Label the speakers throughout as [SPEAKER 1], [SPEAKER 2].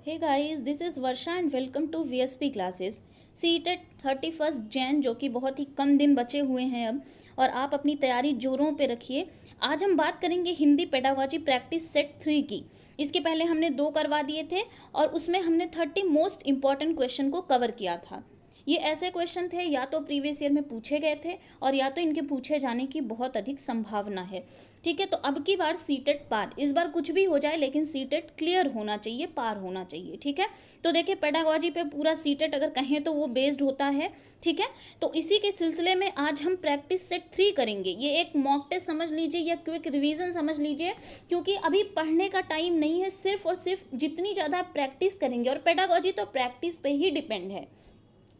[SPEAKER 1] Hey guys, this is Varsha and welcome to VSP classes. CTET 31 Jan जो कि बहुत ही कम दिन बचे हुए हैं अब, और आप अपनी तैयारी जोरों पे रखिए। आज हम बात करेंगे हिंदी पेडागोजी प्रैक्टिस सेट 3 की। इसके पहले हमने 2 करवा दिए थे और उसमें हमने 30 मोस्ट इंपॉर्टेंट क्वेश्चन को कवर किया था। ये ऐसे क्वेश्चन थे या तो प्रीवियस ईयर में पूछे गए थे और या तो इनके पूछे जाने की बहुत अधिक संभावना है। ठीक है, तो अब की बार सीटेट पार, इस बार कुछ भी हो जाए लेकिन सीटेट क्लियर होना चाहिए, पार होना चाहिए। ठीक है, तो देखिए पेडागोजी पे पूरा सीटेट अगर कहें तो वो बेस्ड होता है। ठीक है, तो इसी के सिलसिले में आज हम प्रैक्टिस सेट 3 करेंगे। ये एक मॉक टेस्ट समझ लीजिए या क्विक रिवीजन समझ लीजिए, क्योंकि अभी पढ़ने का टाइम नहीं है। सिर्फ और सिर्फ जितनी ज़्यादा आप प्रैक्टिस करेंगे, और पेडागोजी तो प्रैक्टिस पे ही डिपेंड है,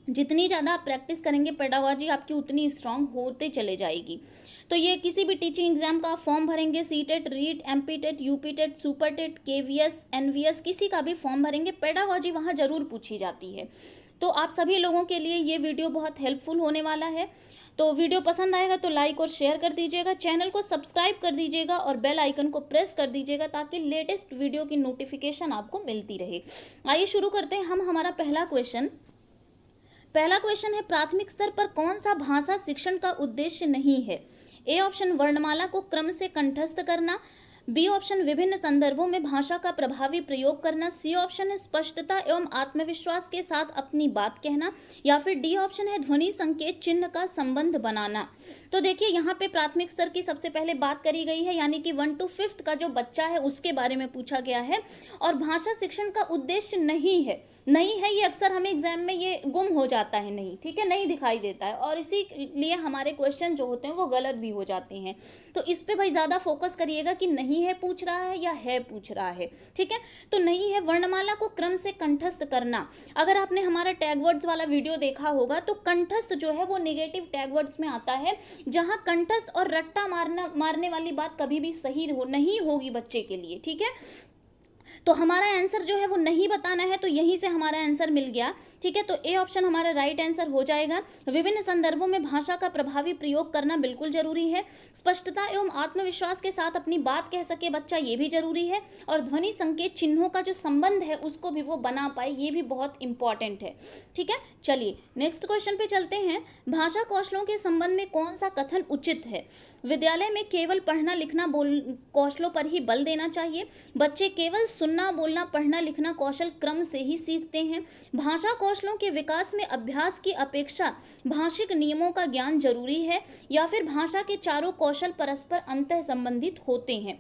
[SPEAKER 1] जितनी ज़्यादा आप प्रैक्टिस करेंगे पेडागोजी आपकी उतनी स्ट्रांग होते चले जाएगी। तो ये किसी भी टीचिंग एग्जाम का आप फॉर्म भरेंगे, CTET, REET, MPTET, UPTET, SuperTET, KVS, NVS, किसी का भी फॉर्म भरेंगे, पेडागोजी वहाँ जरूर पूछी जाती है। तो आप सभी लोगों के लिए ये वीडियो बहुत हेल्पफुल होने वाला है। तो वीडियो पसंद आएगा तो लाइक और शेयर कर दीजिएगा, चैनल को सब्सक्राइब कर दीजिएगा और बेल आइकन को प्रेस कर दीजिएगा ताकि लेटेस्ट वीडियो की नोटिफिकेशन आपको मिलती रहे। आइए शुरू करते हैं हम हमारा पहला क्वेश्चन है, प्राथमिक स्तर पर कौन सा भाषा शिक्षण का उद्देश्य नहीं है? ए ऑप्शन वर्णमाला को क्रम से कंठस्थ करना, बी ऑप्शन विभिन्न संदर्भों में भाषा का प्रभावी प्रयोग करना, सी ऑप्शन है स्पष्टता एवं आत्मविश्वास के साथ अपनी बात कहना, या फिर डी ऑप्शन है ध्वनि संकेत चिन्ह का संबंध बनाना। तो देखिए यहाँ पे प्राथमिक स्तर की सबसे पहले बात करी गई है, यानी कि 1 to 5 का जो बच्चा है उसके बारे में पूछा गया है। और भाषा शिक्षण का उद्देश्य नहीं है, ये अक्सर हमें एग्जाम में ये गुम हो जाता है, नहीं, ठीक है, नहीं दिखाई देता है, और इसीलिए हमारे क्वेश्चन जो होते हैं वो गलत भी हो जाते हैं। तो इस पे भाई ज़्यादा फोकस करिएगा कि नहीं है पूछ रहा है या है पूछ रहा है। ठीक है, तो नहीं है वर्णमाला को क्रम से कंठस्थ करना। अगर आपने हमारा टैग वर्ड्स वाला वीडियो देखा होगा तो कंठस्थ जो है वो नेगेटिव टैग वर्ड्स में आता है, जहाँ कंठस्थ और रट्टा मारने वाली बात कभी भी सही नहीं होगी बच्चे के लिए। ठीक है, तो हमारा आंसर जो है वो नहीं बताना है, तो यहीं से हमारा आंसर मिल गया। ठीक है, तो ए ऑप्शन हमारा राइट आंसर हो जाएगा। विभिन्न संदर्भों में भाषा का प्रभावी प्रयोग करना बिल्कुल जरूरी है। स्पष्टता एवं आत्मविश्वास के साथ अपनी बात कह सके बच्चा, ये भी जरूरी है। और ध्वनि संकेत चिन्हों का जो संबंध है उसको भी वो बना पाए, ये भी बहुत इंपॉर्टेंट है। ठीक है, चलिए नेक्स्ट क्वेश्चन पे चलते हैं। भाषा कौशलों के संबंध में कौन सा कथन उचित है? विद्यालय में केवल पढ़ना लिखना कौशलों पर ही बल देना चाहिए। बच्चे केवल सुनना बोलना पढ़ना लिखना कौशल क्रम से ही सीखते हैं। भाषा कौशलों के विकास में अभ्यास की अपेक्षा भाषिक नियमों का ज्ञान जरूरी है, या फिर भाषा के चारों कौशल परस्पर अंतः संबंधित होते हैं।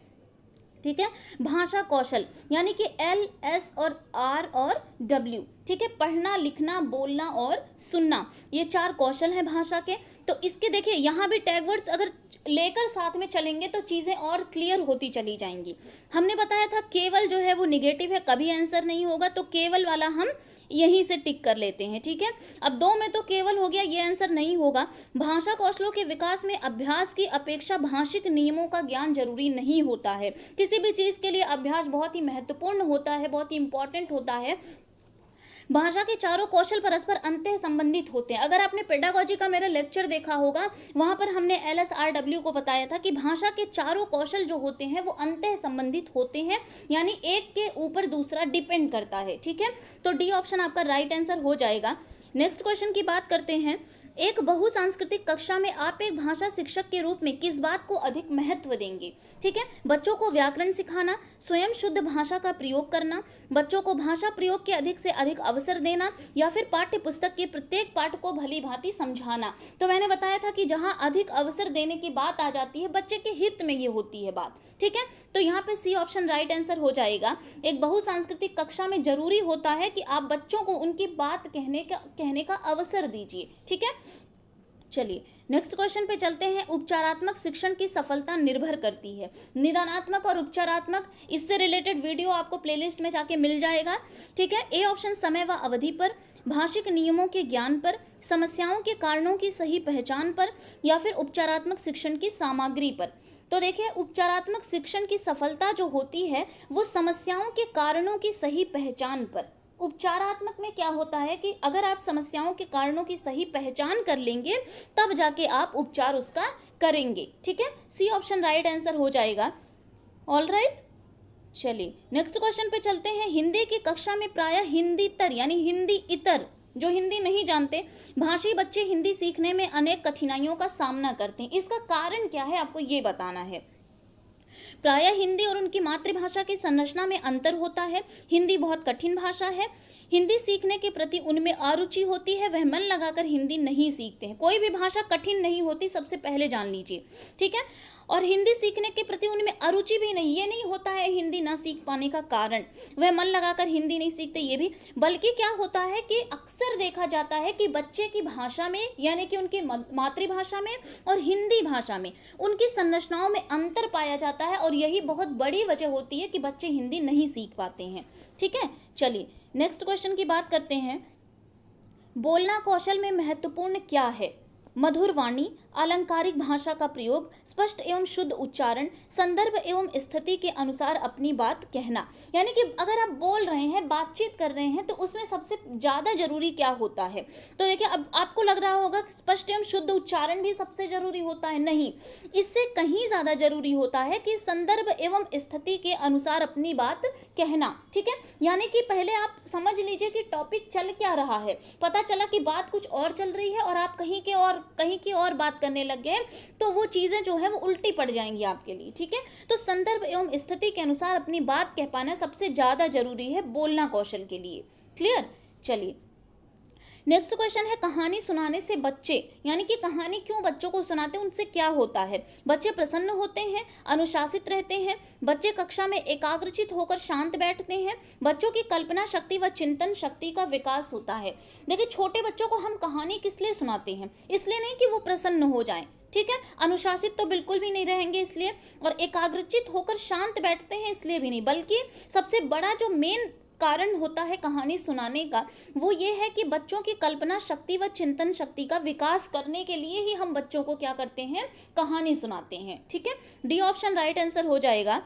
[SPEAKER 1] ठीक है, भाषा कौशल यानी कि L, S और R और W। ठीक है, पढ़ना लिखना बोलना और सुनना, ये 4 कौशल हैं भाषा के। तो इसके देखिए यहाँ भी टैग वर्ड्स अगर लेकर साथ में चलेंगे तो चीज़ें और क्लियर होती चली जाएंगी। हमने बताया था केवल जो है वो निगेटिव है, कभी आंसर नहीं होगा, तो केवल वाला हम यहीं से टिक कर लेते हैं। ठीक है, अब 2 में तो केवल हो गया, ये आंसर नहीं होगा। भाषा कौशलों के विकास में अभ्यास की अपेक्षा भाषिक नियमों का ज्ञान जरूरी नहीं होता है। किसी भी चीज़ के लिए अभ्यास बहुत ही महत्वपूर्ण होता है, बहुत ही इंपॉर्टेंट होता है। भाषा के चारों कौशल परस्पर अंतः संबंधित होते हैं। अगर आपने पेडागोजी का मेरा लेक्चर देखा होगा, वहां पर हमने LSRW को बताया था कि भाषा के चारों कौशल जो होते हैं वो अंतः संबंधित होते हैं, यानी एक के ऊपर दूसरा डिपेंड करता है। ठीक है, तो डी ऑप्शन आपका राइट आंसर हो जाएगा। नेक्स्ट क्वेश्चन की बात करते हैं। एक बहुसांस्कृतिक कक्षा में आप एक भाषा शिक्षक के रूप में किस बात को अधिक महत्व देंगे? ठीक है, बच्चों को व्याकरण सिखाना, स्वयं शुद्ध भाषा का प्रयोग करना, बच्चों को भाषा प्रयोग के अधिक से अधिक अवसर देना, या फिर पाठ्य पुस्तक के प्रत्येक पाठ को भली भांति समझाना। तो मैंने बताया था कि जहां अधिक अवसर देने की बात आ जाती है, बच्चे के हित में ये होती है बात। ठीक है, तो यहाँ पे सी ऑप्शन राइट आंसर हो जाएगा। एक बहुसांस्कृतिक कक्षा में जरूरी होता है कि आप बच्चों को उनकी बात कहने का अवसर दीजिए। ठीक है, चलिए नेक्स्ट क्वेश्चन पे चलते हैं। उपचारात्मक शिक्षण की सफलता निर्भर करती है। निदानात्मक और उपचारात्मक, इससे रिलेटेड वीडियो आपको प्लेलिस्ट में जाके मिल जाएगा। ठीक है, ए ऑप्शन समय व अवधि पर, भाषिक नियमों के ज्ञान पर, समस्याओं के कारणों की सही पहचान पर, या फिर उपचारात्मक शिक्षण की सामग्री पर। तो देखिए उपचारात्मक शिक्षण की सफलता जो होती है वो समस्याओं के कारणों की सही पहचान पर। उपचारात्मक में क्या होता है कि अगर आप समस्याओं के कारणों की सही पहचान कर लेंगे तब जाके आप उपचार उसका करेंगे। ठीक है, सी ऑप्शन राइट आंसर हो जाएगा। ऑल राइट, चलिए नेक्स्ट क्वेश्चन पे चलते हैं। हिंदी की कक्षा में प्रायः हिंदीतर यानी हिंदी इतर, जो हिंदी नहीं जानते, भाषी बच्चे हिंदी सीखने में अनेक कठिनाइयों का सामना करते हैं। इसका कारण क्या है आपको ये बताना है। प्रायः हिंदी और उनकी मातृभाषा की संरचना में अंतर होता है। हिंदी बहुत कठिन भाषा है। हिंदी सीखने के प्रति उनमें अरुचि होती है, वह मन लगाकर हिंदी नहीं सीखते हैं। कोई भी भाषा कठिन नहीं होती, सबसे पहले जान लीजिए, ठीक है। और हिंदी सीखने के प्रति उनमें अरुचि भी नहीं, ये नहीं होता है हिंदी ना सीख पाने का कारण वह मन लगाकर हिंदी नहीं सीखते, ये भी, बल्कि क्या होता है कि अक्सर देखा जाता है कि बच्चे की भाषा में यानी कि उनकी मातृभाषा में और हिंदी भाषा में उनकी संरचनाओं में अंतर पाया जाता है, और यही बहुत बड़ी वजह होती है कि बच्चे हिंदी नहीं सीख पाते हैं, ठीक है। चलिए नेक्स्ट क्वेश्चन की बात करते हैं। बोलना कौशल में महत्वपूर्ण क्या है? मधुर वाणी, अलंकारिक भाषा का प्रयोग, स्पष्ट एवं शुद्ध उच्चारण, संदर्भ एवं स्थिति के अनुसार अपनी बात कहना। यानी कि अगर आप बोल रहे हैं, बातचीत कर रहे हैं, तो उसमें सबसे ज़्यादा जरूरी क्या होता है? तो देखिए, अब आपको लग रहा होगा कि स्पष्ट एवं शुद्ध उच्चारण भी सबसे जरूरी होता है। नहीं, इससे कहीं ज़्यादा जरूरी होता है कि संदर्भ एवं स्थिति के अनुसार अपनी बात कहना, ठीक है। यानी कि पहले आप समझ लीजिए कि टॉपिक चल क्या रहा है, पता चला कि बात कुछ और चल रही है और आप कहीं की और बात करने लग गए, तो वो चीजें जो है वो उल्टी पड़ जाएंगी आपके लिए, ठीक है। तो संदर्भ एवं स्थिति के अनुसार अपनी बात कह पाना सबसे ज्यादा जरूरी है बोलना कौशल के लिए। क्लियर? चलिए नेक्स्ट क्वेश्चन है, कहानी सुनाने से बच्चे यानी कि कहानी क्यों बच्चों को सुनाते हैं, उनसे क्या होता है? बच्चे प्रसन्न होते हैं, अनुशासित रहते हैं, बच्चे कक्षा में एकाग्रचित होकर शांत बैठते हैं, बच्चों की कल्पना शक्ति व चिंतन शक्ति का विकास होता है। देखिए, छोटे बच्चों को हम कहानी किस लिए सुनाते हैं? इसलिए नहीं कि वो प्रसन्न हो जाएं, ठीक है। अनुशासित तो बिल्कुल भी नहीं रहेंगे इसलिए, और एकाग्रचित होकर शांत बैठते हैं इसलिए भी नहीं, बल्कि सबसे बड़ा जो मेन कारण होता है कहानी सुनाने का, वो ये है कि बच्चों की कल्पना शक्ति व चिंतन शक्ति का विकास करने के लिए ही हम बच्चों को क्या करते हैं? कहानी सुनाते हैं, ठीक है। डी ऑप्शन राइट आंसर हो जाएगा।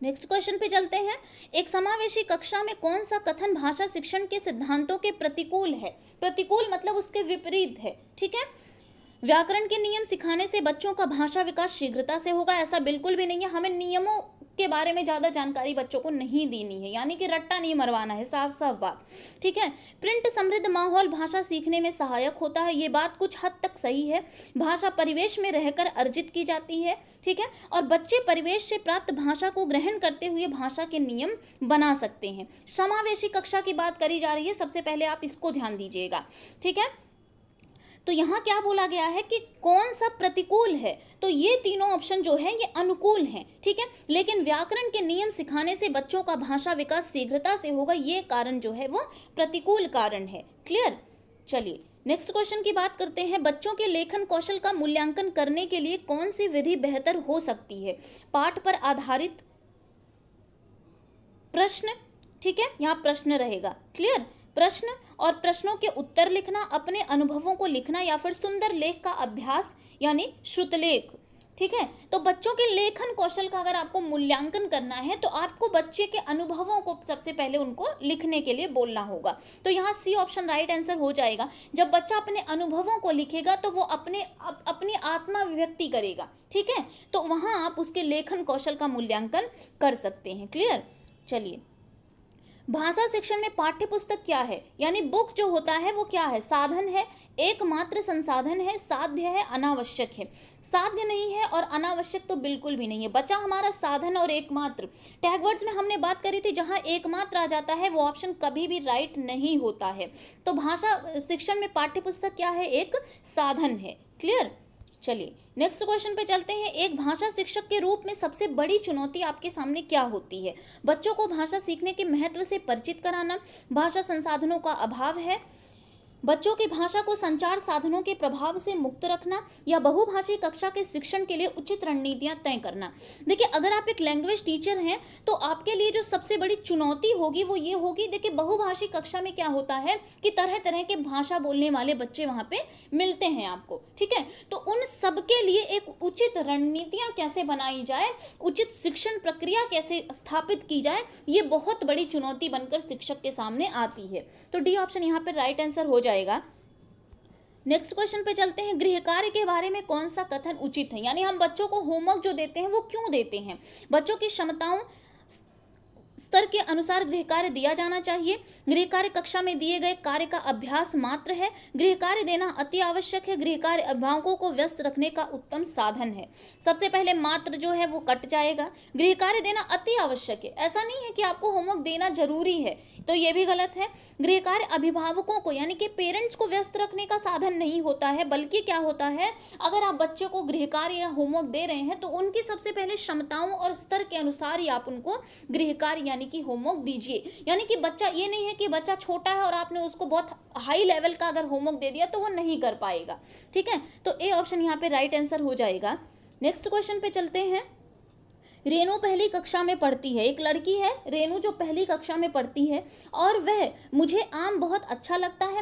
[SPEAKER 1] नेक्स्ट क्वेश्चन पे चलते हैं। एक समावेशी कक्षा में कौन सा कथन भाषा शिक्षण के सिद्धांतों के प्रतिकूल है? प्रतिकूल मतलब उसके विपरीत है, ठीक है। व्याकरण के नियम सिखाने से बच्चों का भाषा विकास शीघ्रता से होगा, ऐसा बिल्कुल भी नहीं है। हमें नियमों के बारे में ज़्यादा जानकारी बच्चों को नहीं देनी है, यानी कि रट्टा नहीं मरवाना है, साफ साफ बात, ठीक है। प्रिंट समृद्ध माहौल भाषा सीखने में सहायक होता है, ये बात कुछ हद तक सही है। भाषा परिवेश में रहकर अर्जित की जाती है, ठीक है, और बच्चे परिवेश से प्राप्त भाषा को ग्रहण करते हुए भाषा के नियम बना सकते हैं। समावेशी कक्षा की बात करी जा रही है, सबसे पहले आप इसको ध्यान दीजिएगा, ठीक है। तो यहाँ क्या बोला गया है कि कौन सा प्रतिकूल है? तो ये तीनों ऑप्शन जो है ये अनुकूल हैं, ठीक है। लेकिन व्याकरण के नियम सिखाने से बच्चों का भाषा विकास शीघ्रता से होगा, ये कारण जो है वो प्रतिकूल कारण है। क्लियर? चलिए नेक्स्ट क्वेश्चन की बात करते हैं। बच्चों के लेखन कौशल का मूल्यांकन करने के लिए कौन सी विधि बेहतर हो सकती है? पाठ पर आधारित प्रश्न, ठीक है, यहाँ प्रश्न रहेगा। क्लियर? प्रश्न और प्रश्नों के उत्तर लिखना, अपने अनुभवों को लिखना, या फिर सुंदर लेख का अभ्यास यानी श्रुतलेख, ठीक है। तो बच्चों के लेखन कौशल का अगर आपको मूल्यांकन करना है तो आपको बच्चे के अनुभवों को सबसे पहले उनको लिखने के लिए बोलना होगा। तो यहाँ सी ऑप्शन राइट आंसर हो जाएगा। जब बच्चा अपने अनुभवों को लिखेगा तो वो अपनी आत्मा अभिव्यक्ति करेगा, ठीक है, तो वहाँ आप उसके लेखन कौशल का मूल्यांकन कर सकते हैं। क्लियर? चलिए भाषा शिक्षण में पाठ्य पुस्तक क्या है? यानी बुक जो होता है वो क्या है? साधन है, एकमात्र संसाधन है, साध्य है, अनावश्यक है। साध्य नहीं है और अनावश्यक तो बिल्कुल भी नहीं है। बचा हमारा साधन और एकमात्र। टैगवर्ड्स में हमने बात करी थी, जहां एकमात्र आ जाता है वो ऑप्शन कभी भी राइट नहीं होता है। तो भाषा शिक्षण में पाठ्य पुस्तक क्या है? एक साधन है। क्लियर? चलिए नेक्स्ट क्वेश्चन पे चलते हैं। एक भाषा शिक्षक के रूप में सबसे बड़ी चुनौती आपके सामने क्या होती है? बच्चों को भाषा सीखने के महत्व से परिचित कराना, भाषा संसाधनों का अभाव है, बच्चों की भाषा को संचार साधनों के प्रभाव से मुक्त रखना, या बहुभाषी कक्षा के शिक्षण के लिए उचित रणनीतियां तय करना। देखिए, अगर आप एक लैंग्वेज टीचर हैं तो आपके लिए जो सबसे बड़ी चुनौती होगी वो ये होगी, देखिए बहुभाषी कक्षा में क्या होता है कि तरह तरह के भाषा बोलने वाले बच्चे वहाँ पे मिलते हैं आपको, ठीक है। तो उन सबके लिए एक उचित रणनीतियाँ कैसे बनाई जाए, उचित शिक्षण प्रक्रिया कैसे स्थापित की जाए, ये बहुत बड़ी चुनौती बनकर शिक्षक के सामने आती है। तो डी ऑप्शन यहाँ पर राइट आंसर हो जाएगा। नेक्स्ट क्वेश्चन पे चलते हैं। गृह कार्य के बारे में कौन सा कथन उचित है? यानी हम बच्चों को होमवर्क जो देते हैं वो क्यों देते हैं? बच्चों की क्षमताओं स्तर के अनुसार गृह कार्य दिया जाना चाहिए। गृह कार्य कक्षा में दिए गए कार्य का अभ्यास मात्र है। गृह कार्य देना अति आवश्यक है। गृह कार्य अभिभावकों को व्यस्त रखने का उत्तम साधन है। सबसे पहले मात्र जो है वो कट जाएगा। गृह कार्य देना अति आवश्यक है, ऐसा नहीं है कि आपको होमवर्क देना जरूरी है, तो ये भी गलत है। गृह कार्य अभिभावकों को यानी कि पेरेंट्स को व्यस्त रखने का साधन नहीं होता है, बल्कि क्या होता है, अगर आप बच्चे को गृह कार्य या होमवर्क दे रहे हैं तो उनकी सबसे पहले क्षमताओं और स्तर के अनुसार ही आप उनको गृह कार्य यानी कि होमवर्क दीजिए। यानी कि बच्चा, ये नहीं है कि बच्चा छोटा है और आपने उसको बहुत हाई लेवल का अगर होमवर्क दे दिया तो वो नहीं कर पाएगा। ठीक है, तो ए ऑप्शन यहाँ पे राइट आंसर हो जाएगा। नेक्स्ट क्वेश्चन पे चलते हैं। रेनू पहली कक्षा में पढ़ती है। एक लड़की है रेनू जो पहली कक्षा में पढ़ती है और वह मुझे आम बहुत अच्छा लगता है,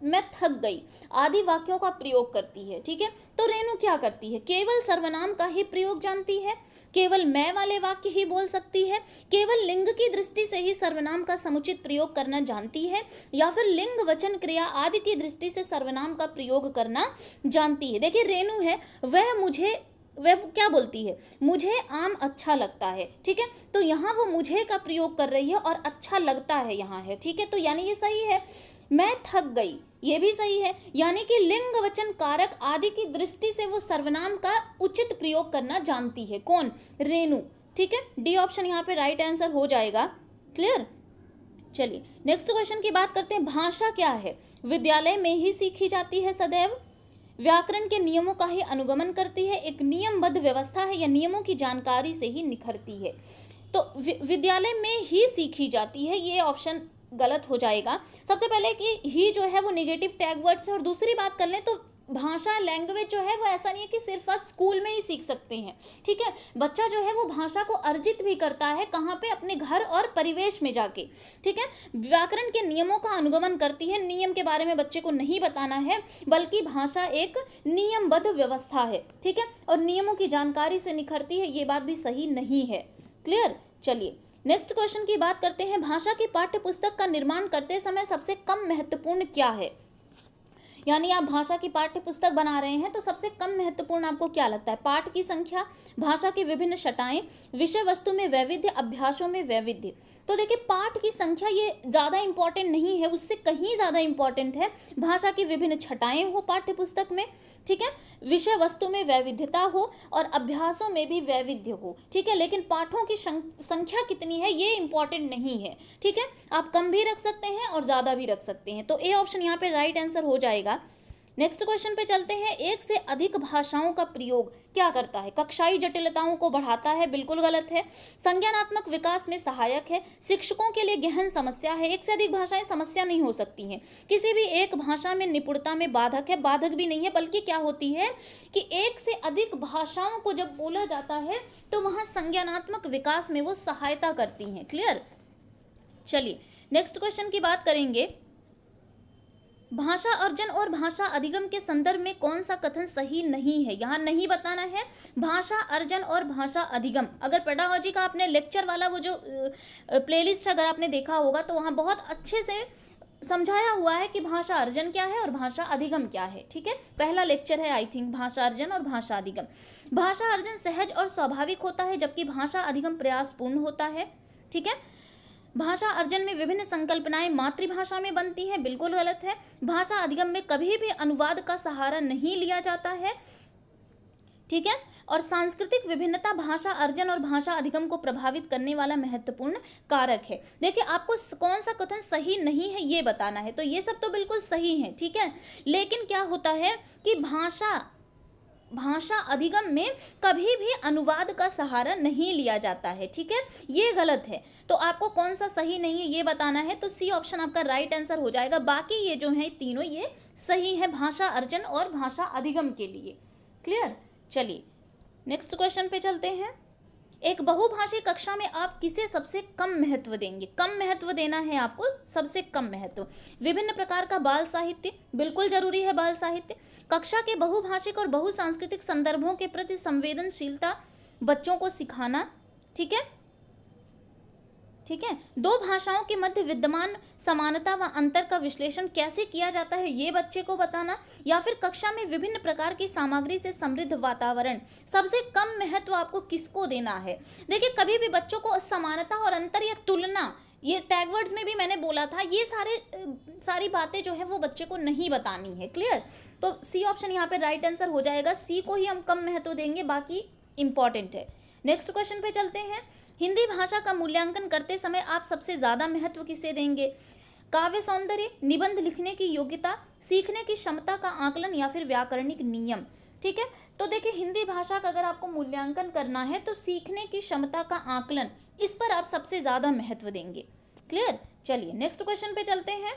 [SPEAKER 1] मैं थक गई आदि वाक्यों का प्रयोग करती है। ठीक है, तो रेनू क्या करती है, केवल सर्वनाम का ही प्रयोग जानती है, केवल मैं वाले वाक्य ही बोल सकती है, केवल लिंग की दृष्टि से ही सर्वनाम का समुचित प्रयोग करना जानती है, या फिर लिंग वचन क्रिया आदि की दृष्टि से सर्वनाम का प्रयोग करना जानती है। देखिए रेनू है वह क्या बोलती है, मुझे आम अच्छा लगता है। ठीक है, तो यहाँ वो मुझे का प्रयोग कर रही है और अच्छा लगता है यहाँ है। ठीक है, तो यानी ये सही है। मैं थक गई, ये भी सही है, यानी कि लिंग वचन कारक आदि की दृष्टि से वो सर्वनाम का उचित प्रयोग करना जानती है। कौन, रेनू। ठीक है, डी ऑप्शन यहाँ पे राइट आंसर हो जाएगा। क्लियर। चलिए नेक्स्ट क्वेश्चन की बात करते हैं। भाषा क्या है, विद्यालय में ही सीखी जाती है सदैव, व्याकरण के नियमों का ही अनुगमन करती है, एक नियमबद्ध व्यवस्था है, या नियमों की जानकारी से ही निखरती है। तो विद्यालय में ही सीखी जाती है, ये ऑप्शन गलत हो जाएगा। सबसे पहले कि ही जो है वो नेगेटिव टैग वर्ड है, और दूसरी बात कर लें तो भाषा लैंग्वेज जो है वो ऐसा नहीं है कि सिर्फ आप स्कूल में ही सीख सकते हैं। ठीक है, बच्चा जो है वो भाषा को अर्जित भी करता है, कहाँ पे, अपने घर और परिवेश में जाके। ठीक है, व्याकरण के नियमों का अनुगमन करती है, नियम के बारे में बच्चे को नहीं बताना है, बल्कि भाषा एक नियमबद्ध व्यवस्था है। ठीक है, और नियमों की जानकारी से निखरती है, ये बात भी सही नहीं है। क्लियर। चलिए नेक्स्ट क्वेश्चन की बात करते हैं। भाषा की पाठ्य पुस्तक का निर्माण करते समय सबसे कम महत्वपूर्ण क्या है, यानी आप भाषा की पाठ्य पुस्तक बना रहे हैं तो सबसे कम महत्वपूर्ण आपको क्या लगता है, पाठ की संख्या, भाषा की विभिन्न छटाएं, विषय वस्तु में वैविध्य, अभ्यासों में वैविध्य। तो देखिए पाठ की संख्या ये ज़्यादा इंपॉर्टेंट नहीं है, उससे कहीं ज़्यादा इंपॉर्टेंट है भाषा की विभिन्न छटाएं हो पाठ्य पुस्तक में। ठीक है, विषय वस्तु में वैविध्यता हो और अभ्यासों में भी वैविध्य हो। ठीक है, लेकिन पाठों की संख्या कितनी है ये इंपॉर्टेंट नहीं है। ठीक है, आप कम भी रख सकते हैं और ज़्यादा भी रख सकते हैं, तो ए ऑप्शन यहाँ पे राइट आंसर हो जाएगा। नेक्स्ट क्वेश्चन पे चलते हैं। एक से अधिक भाषाओं का प्रयोग क्या करता है, कक्षाई जटिलताओं को बढ़ाता है, बिल्कुल गलत है। संज्ञानात्मक विकास में सहायक है, शिक्षकों के लिए गहन समस्या है। एक से अधिक भाषाएं समस्या नहीं हो सकती हैं, किसी भी एक भाषा में निपुणता में बाधक है, बाधक भी नहीं है, बल्कि क्या होती है कि एक से अधिक भाषाओं को जब बोला जाता है तो वहाँ संज्ञानात्मक विकास में वो सहायता करती हैं। क्लियर। चलिए नेक्स्ट क्वेश्चन की बात करेंगे। भाषा अर्जन और भाषा अधिगम के संदर्भ में कौन सा कथन सही नहीं है, यहाँ नहीं बताना है। भाषा अर्जन और भाषा अधिगम, अगर पेडागोजी का आपने लेक्चर वाला वो जो प्लेलिस्ट अगर आपने देखा होगा तो वहाँ बहुत अच्छे से समझाया हुआ है कि भाषा अर्जन क्या है और भाषा अधिगम क्या है। ठीक है, पहला लेक्चर है आई थिंक, भाषा अर्जन और भाषा अधिगम। भाषा अर्जन सहज और स्वाभाविक होता है, जबकि भाषा अधिगम प्रयासपूर्ण होता है। ठीक है, भाषा अर्जन में विभिन्न संकल्पनाएं मातृभाषा में बनती हैं, बिल्कुल गलत है। भाषा अधिगम में कभी भी अनुवाद का सहारा नहीं लिया जाता है। ठीक है, और सांस्कृतिक विभिन्नता भाषा अर्जन और भाषा अधिगम को प्रभावित करने वाला महत्वपूर्ण कारक है। देखिए आपको कौन सा कथन सही नहीं है ये बताना है, तो ये सब तो बिल्कुल सही है। ठीक है, लेकिन क्या होता है कि भाषा अधिगम में कभी भी अनुवाद का सहारा नहीं लिया जाता है। ठीक है, ये गलत है, तो आपको कौन सा सही नहीं है ये बताना है, तो सी ऑप्शन आपका राइट आंसर हो जाएगा। बाकी ये जो है तीनों ये सही है भाषा अर्जन और भाषा अधिगम के लिए। क्लियर। चलिए नेक्स्ट क्वेश्चन पे चलते हैं। एक बहुभाषी कक्षा में आप किसे सबसे कम महत्व देंगे, कम महत्व देना है आपको, सबसे कम महत्व। विभिन्न प्रकार का बाल साहित्य, बिल्कुल जरूरी है बाल साहित्य। कक्षा के बहुभाषिक और बहुसांस्कृतिक संदर्भों के प्रति संवेदनशीलता बच्चों को सिखाना। ठीक है, ठीक है। दो भाषाओं के मध्य विद्यमान समानता व अंतर का विश्लेषण कैसे किया जाता है ये बच्चे को बताना, या फिर कक्षा में विभिन्न प्रकार की सामग्री से समृद्ध वातावरण, सबसे कम महत्व आपको किसको देना है। देखिए कभी भी बच्चों को समानता और अंतर या तुलना, ये टैग वर्ड्स में भी मैंने बोला था, ये सारी बातें जो है वो बच्चे को नहीं बतानी है। क्लियर। तो सी ऑप्शन यहाँ पे राइट आंसर हो जाएगा, सी को ही हम कम महत्व देंगे, बाकी इंपॉर्टेंट है। नेक्स्ट क्वेश्चन पे चलते हैं। हिंदी भाषा का मूल्यांकन करते समय आप सबसे ज्यादा महत्व किसे देंगे। काव्य सौंदर्य, निबंध लिखने की योग्यता, सीखने की क्षमता का आकलन, या फिर व्याकरणिक नियम। ठीक है। तो देखिए हिंदी भाषा का अगर आपको मूल्यांकन करना है तो सीखने की क्षमता का आकलन, इस पर आप सबसे ज्यादा महत्व देंगे। क्लियर। चलिए नेक्स्ट क्वेश्चन पे चलते हैं।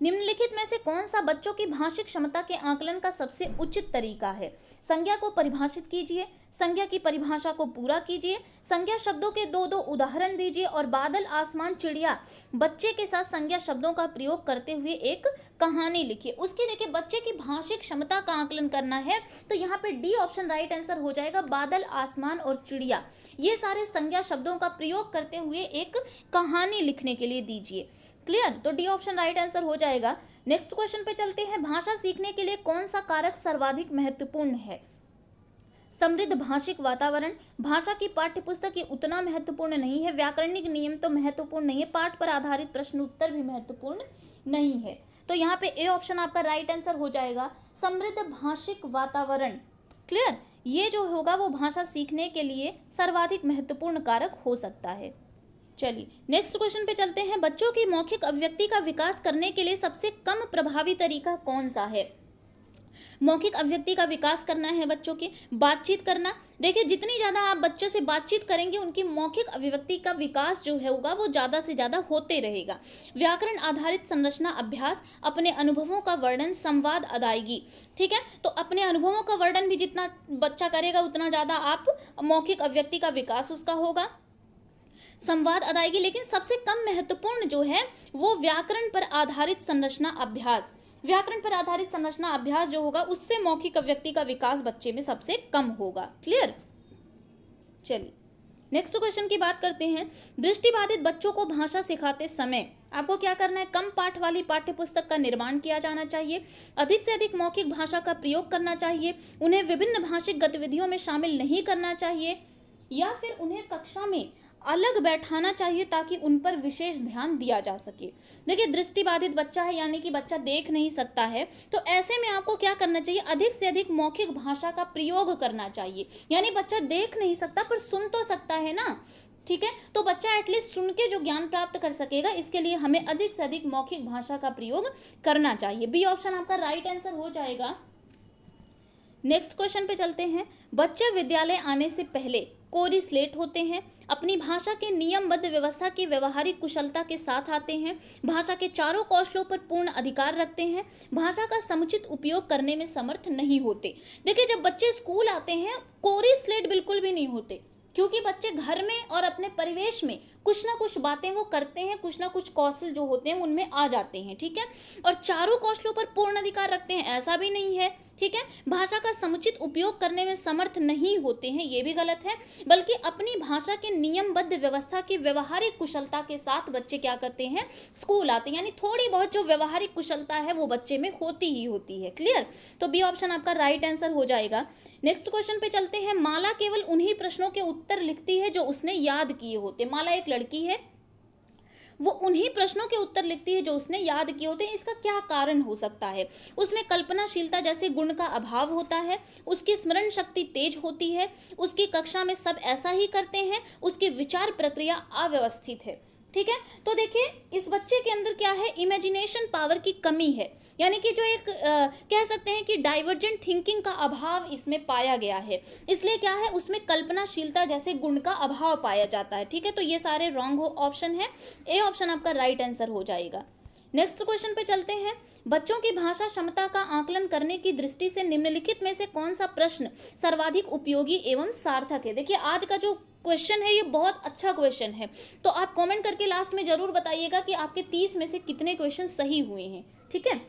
[SPEAKER 1] निम्नलिखित में से कौन सा बच्चों की भाषिक क्षमता के आकलन का सबसे उचित तरीका है। संज्ञा को परिभाषित कीजिए, संज्ञा की परिभाषा को पूरा कीजिए, संज्ञा शब्दों के दो दो उदाहरण दीजिए, और बादल, आसमान, चिड़िया बच्चे के साथ संज्ञा शब्दों का प्रयोग करते हुए एक कहानी लिखिए। उसकी देखिए बच्चे की भाषिक क्षमता का आकलन करना है तो यहाँ पे डी ऑप्शन राइट आंसर हो जाएगा। बादल, आसमान और चिड़िया, ये सारे संज्ञा शब्दों का प्रयोग करते हुए एक कहानी लिखने के लिए दीजिए। क्लियर। तो डी ऑप्शन राइट आंसर हो जाएगा। नेक्स्ट क्वेश्चन पे चलते हैं। भाषा सीखने के लिए कौन सा कारक सर्वाधिक महत्वपूर्ण है। समृद्ध भाषिक वातावरण, भाषा की पाठ्यपुस्तक ये उतना महत्वपूर्ण नहीं है, व्याकरणिक नियम तो महत्वपूर्ण नहीं है, पाठ पर आधारित प्रश्न उत्तर भी महत्वपूर्ण नहीं है। तो यहाँ पे ए ऑप्शन आपका राइट आंसर हो जाएगा, समृद्ध भाषिक वातावरण। क्लियर। ये जो होगा वो भाषा सीखने के लिए सर्वाधिक महत्वपूर्ण कारक हो सकता है। चलिए नेक्स्ट क्वेश्चन पे चलते हैं। बच्चों की मौखिक अभिव्यक्ति का विकास करने के लिए सबसे कम प्रभावी तरीका कौन सा है। मौखिक अभिव्यक्ति का विकास करना है बच्चों की, बातचीत करना। देखिए जितनी ज़्यादा आप बच्चों से बातचीत करेंगे उनकी मौखिक अभिव्यक्ति का विकास जो है होगा वो ज़्यादा से ज़्यादा होते रहेगा। व्याकरण आधारित संरचना अभ्यास, अपने अनुभवों का वर्णन, संवाद अदायगी। ठीक है। तो अपने अनुभवों का वर्णन भी जितना बच्चा करेगा उतना ज़्यादा आप मौखिक अभिव्यक्ति का विकास उसका होगा। संवाद अदायगी, लेकिन सबसे कम महत्वपूर्ण जो है वो व्याकरण पर आधारित संरचना अभ्यास। व्याकरण पर आधारित संरचना अभ्यास जो होगा उससे मौखिक अभिव्यक्ति का विकास बच्चे में सबसे कम होगा। क्लियर। चलिए नेक्स्ट क्वेश्चन की बात करते हैं। दृष्टिबाधित बच्चों को भाषा सिखाते समय आपको क्या करना है। कम पाठ वाली पाठ्यपुस्तक का निर्माण किया जाना चाहिए, अधिक से अधिक मौखिक भाषा का प्रयोग करना चाहिए, उन्हें विभिन्न भाषिक गतिविधियों में शामिल नहीं करना चाहिए, या फिर उन्हें कक्षा में अलग बैठाना चाहिए ताकि उन पर विशेष ध्यान दिया जा सके। देखिए दृष्टिबाधित बच्चा है यानी कि बच्चा देख नहीं सकता है, तो ऐसे में आपको क्या करना चाहिए, अधिक से अधिक मौखिक भाषा का प्रयोग करना चाहिए। यानी बच्चा देख नहीं सकता पर सुन तो सकता है ना। ठीक है। तो बच्चा एटलीस्ट सुन के जो ज्ञान प्राप्त कर सकेगा, इसके लिए हमें अधिक से अधिक मौखिक भाषा का प्रयोग करना चाहिए। बी ऑप्शन आपका राइट आंसर हो जाएगा। नेक्स्ट क्वेश्चन पे चलते हैं। बच्चे विद्यालय आने से पहले कोरी स्लेट होते हैं, अपनी भाषा के नियमबद्ध व्यवस्था की व्यवहारिक कुशलता के साथ आते हैं, भाषा के चारों कौशलों पर पूर्ण अधिकार रखते हैं, भाषा का समुचित उपयोग करने में समर्थ नहीं होते। देखिए जब बच्चे स्कूल आते हैं कोरी स्लेट बिल्कुल भी नहीं होते, क्योंकि बच्चे घर में और अपने परिवेश में कुछ ना कुछ बातें वो करते हैं, कुछ ना कुछ कौशल जो होते हैं उनमें आ जाते हैं। ठीक है। और चारों कौशलों पर पूर्ण अधिकार रखते हैं ऐसा भी नहीं है। ठीक है। भाषा का समुचित उपयोग करने में समर्थ नहीं होते हैं, ये भी गलत है, बल्कि अपनी भाषा के नियमबद्ध व्यवस्था की व्यवहारिक कुशलता के साथ बच्चे क्या करते हैं, स्कूल आते हैं। यानी थोड़ी बहुत जो व्यवहारिक कुशलता है वो बच्चे में होती ही होती है। क्लियर। तो बी ऑप्शन आपका राइट आंसर हो जाएगा। नेक्स्ट क्वेश्चन पे चलते हैं। माला केवल उन्हीं प्रश्नों के उत्तर लिखती है जो उसने याद किए होते। माला एक लड़की है, वो उन्हीं प्रश्नों के उत्तर लिखती है जो उसने याद किए होते हैं। इसका क्या कारण हो सकता है। उसमें कल्पनाशीलता जैसे गुण का अभाव होता है, उसकी स्मरण शक्ति तेज होती है, उसकी कक्षा में सब ऐसा ही करते हैं, उसकी विचार प्रक्रिया अव्यवस्थित है। ठीक है। तो देखिए इस बच्चे के अंदर क्या है, इमेजिनेशन पावर की कमी है, यानी कि जो एक कह सकते हैं कि डाइवर्जेंट थिंकिंग का अभाव इसमें पाया गया है, इसलिए क्या है उसमें कल्पनाशीलता जैसे गुण का अभाव पाया जाता है। ठीक है। तो ये सारे रॉन्ग ऑप्शन है, ए ऑप्शन आपका राइट आंसर हो जाएगा। नेक्स्ट क्वेश्चन पे चलते हैं। बच्चों की भाषा क्षमता का आकलन करने की दृष्टि से निम्नलिखित में से कौन सा प्रश्न सर्वाधिक उपयोगी एवं सार्थक है। देखिए आज का जो क्वेश्चन है ये बहुत अच्छा क्वेश्चन है, तो आप कमेंट करके लास्ट में जरूर बताइएगा कि आपके 30 में से कितने क्वेश्चन सही हुए हैं। ठीक है।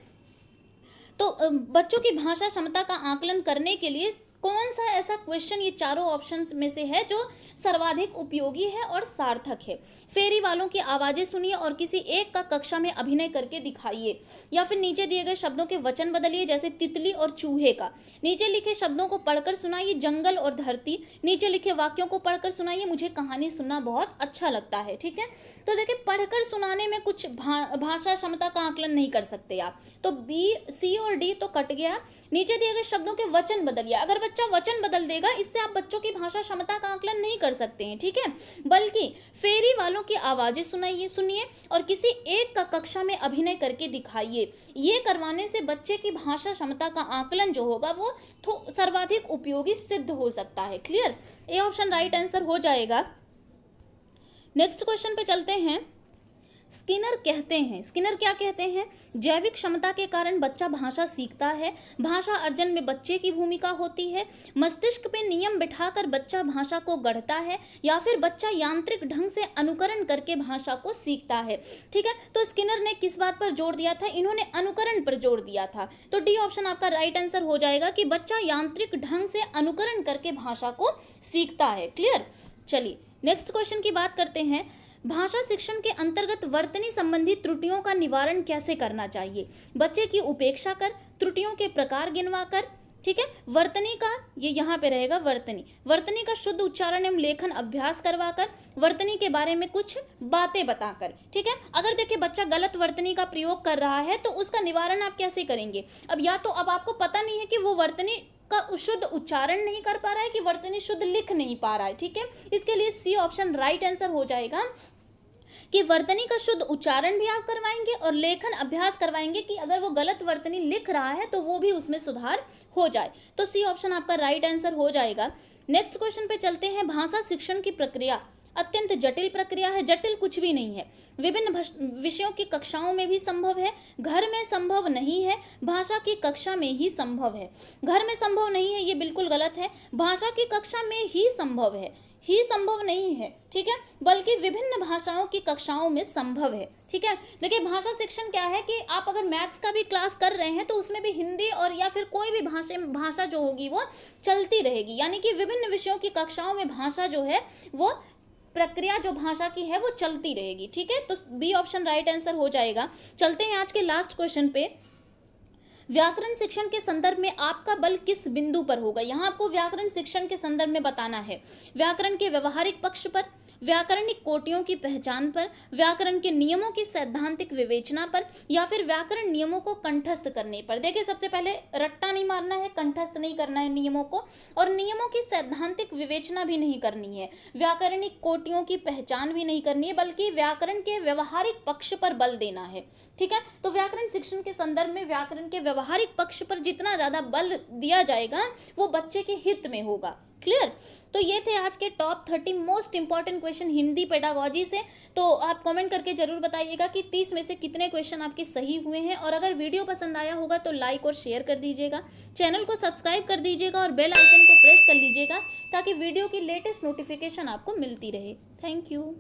[SPEAKER 1] तो बच्चों की भाषा क्षमता का आकलन करने के लिए कौन सा ऐसा क्वेश्चन ये चारों ऑप्शंस में से है जो सर्वाधिक उपयोगी है और सार्थक है? फेरी वालों की आवाजें सुनिए और किसी एक का कक्षा में अभिनय करके दिखाइए, या फिर नीचे दिए गए शब्दों के वचन बदलिए जैसे तितली और चूहे का। नीचे लिखे शब्दों को पढ़कर सुनाइए जंगल और धरती। नीचे लिखे वाक्यों को पढ़कर सुनाइए मुझे कहानी सुनना बहुत अच्छा लगता है। ठीक है, तो देखिए पढ़कर सुनाने में कुछ भाषा क्षमता का आकलन नहीं कर सकते आप, तो बी, सी और डी तो कट गया। नीचे दिए गए शब्दों के वचन बदलिए, अगर बच्चा वचन बदल देगा इससे आप बच्चों की भाषा क्षमता का आकलन नहीं कर सकते हैं। ठीक है, बल्कि फेरी वालों की आवाजें सुनिए और किसी एक का कक्षा में अभिनय करके दिखाइए। ये करवाने से बच्चे की भाषा क्षमता का आकलन जो होगा वो सर्वाधिक उपयोगी सिद्ध हो सकता है। Clear, A option right answer हो जाएगा। नेक्स्ट क्वेश्चन पे चलते हैं। स्किनर कहते हैं, स्किनर क्या कहते हैं? जैविक क्षमता के कारण बच्चा भाषा सीखता है, भाषा अर्जन में बच्चे की भूमिका होती है, मस्तिष्क पे नियम बिठाकर बच्चा भाषा को गढ़ता है, या फिर बच्चा यांत्रिक ढंग से अनुकरण करके भाषा को सीखता है। ठीक है, तो स्किनर ने किस बात पर जोर दिया था? इन्होंने अनुकरण पर जोर दिया था, तो डी ऑप्शन आपका राइट आंसर हो जाएगा कि बच्चा यांत्रिक ढंग से अनुकरण करके भाषा को सीखता है। क्लियर, चलिए नेक्स्ट क्वेश्चन की बात करते हैं। भाषा शिक्षण के अंतर्गत वर्तनी संबंधी त्रुटियों का निवारण कैसे करना चाहिए? बच्चे की उपेक्षा कर, त्रुटियों के प्रकार गिनवा कर। ठीक है, वर्तनी का ये यहाँ पे रहेगा वर्तनी का शुद्ध उच्चारण एवं लेखन अभ्यास करवाकर, वर्तनी के बारे में कुछ बातें बताकर। ठीक है, अगर देखिए बच्चा गलत वर्तनी का प्रयोग कर रहा है तो उसका निवारण आप कैसे करेंगे? अब या तो अब आपको पता नहीं है कि वो वर्तनी का शुद्ध उच्चारण नहीं कर पा रहा है कि वर्तनी शुद्ध लिख नहीं पा रहा है। ठीक है, इसके लिए सी ऑप्शन राइट आंसर हो जाएगा कि वर्तनी का शुद्ध उच्चारण भी आप करवाएंगे और लेखन अभ्यास करवाएंगे कि अगर वो गलत वर्तनी लिख रहा है तो वो भी उसमें सुधार हो जाए, तो सी ऑप्शन आपका राइट आंसर हो जाएगा। नेक्स्ट क्वेश्चन पे चलते हैं। भाषा शिक्षण की प्रक्रिया अत्यंत जटिल प्रक्रिया है। जटिल कुछ भी नहीं है, विभिन्न विषयों की कक्षाओं में भी संभव है, घर में संभव नहीं है, भाषा की कक्षा में ही संभव है। घर में संभव नहीं है ये बिल्कुल गलत है, भाषा की कक्षा में ही संभव है, ही संभव नहीं है। ठीक है, बल्कि विभिन्न भाषाओं की कक्षाओं में संभव है। ठीक है, देखिए भाषा शिक्षण क्या है कि आप अगर मैथ्स का भी क्लास कर रहे हैं तो उसमें भी हिंदी और या फिर कोई भी भाषा जो होगी वो चलती रहेगी, यानी कि विभिन्न विषयों की कक्षाओं में भाषा जो है वो प्रक्रिया जो भाषा की है वो चलती रहेगी। ठीक है, तो बी ऑप्शन राइट आंसर हो जाएगा। चलते हैं आज के लास्ट क्वेश्चन पे। व्याकरण शिक्षण के संदर्भ में आपका बल किस बिंदु पर होगा? यहाँ आपको व्याकरण शिक्षण के संदर्भ में बताना है। व्याकरण के व्यवहारिक पक्ष पर, व्याकरणिक कोटियों की पहचान पर, व्याकरण के नियमों की सैद्धांतिक विवेचना पर, या फिर व्याकरण नियमों को कंठस्थ करने पर। देखिए सबसे पहले रट्टा नहीं मारना है, कंठस्थ नहीं करना है नियमों को, और नियमों की सैद्धांतिक विवेचना भी नहीं करनी है, व्याकरणिक कोटियों की पहचान भी नहीं करनी है, बल्कि व्याकरण के व्यवहारिक पक्ष पर बल देना है। ठीक है, तो व्याकरण शिक्षण के संदर्भ में व्याकरण के व्यवहारिक पक्ष पर जितना ज्यादा बल दिया जाएगा वो बच्चे के हित में होगा। क्लियर, तो ये थे आज के top 30 most important question Hindi pedagogy से। तो आप कमेंट करके जरूर बताइएगा कि 30 में से कितने क्वेश्चन आपके सही हुए हैं, और अगर वीडियो पसंद आया होगा तो लाइक और शेयर कर दीजिएगा, चैनल को सब्सक्राइब कर दीजिएगा और बेल आइकन को प्रेस कर लीजिएगा ताकि वीडियो की लेटेस्ट नोटिफिकेशन आपको मिलती रहे। Thank you.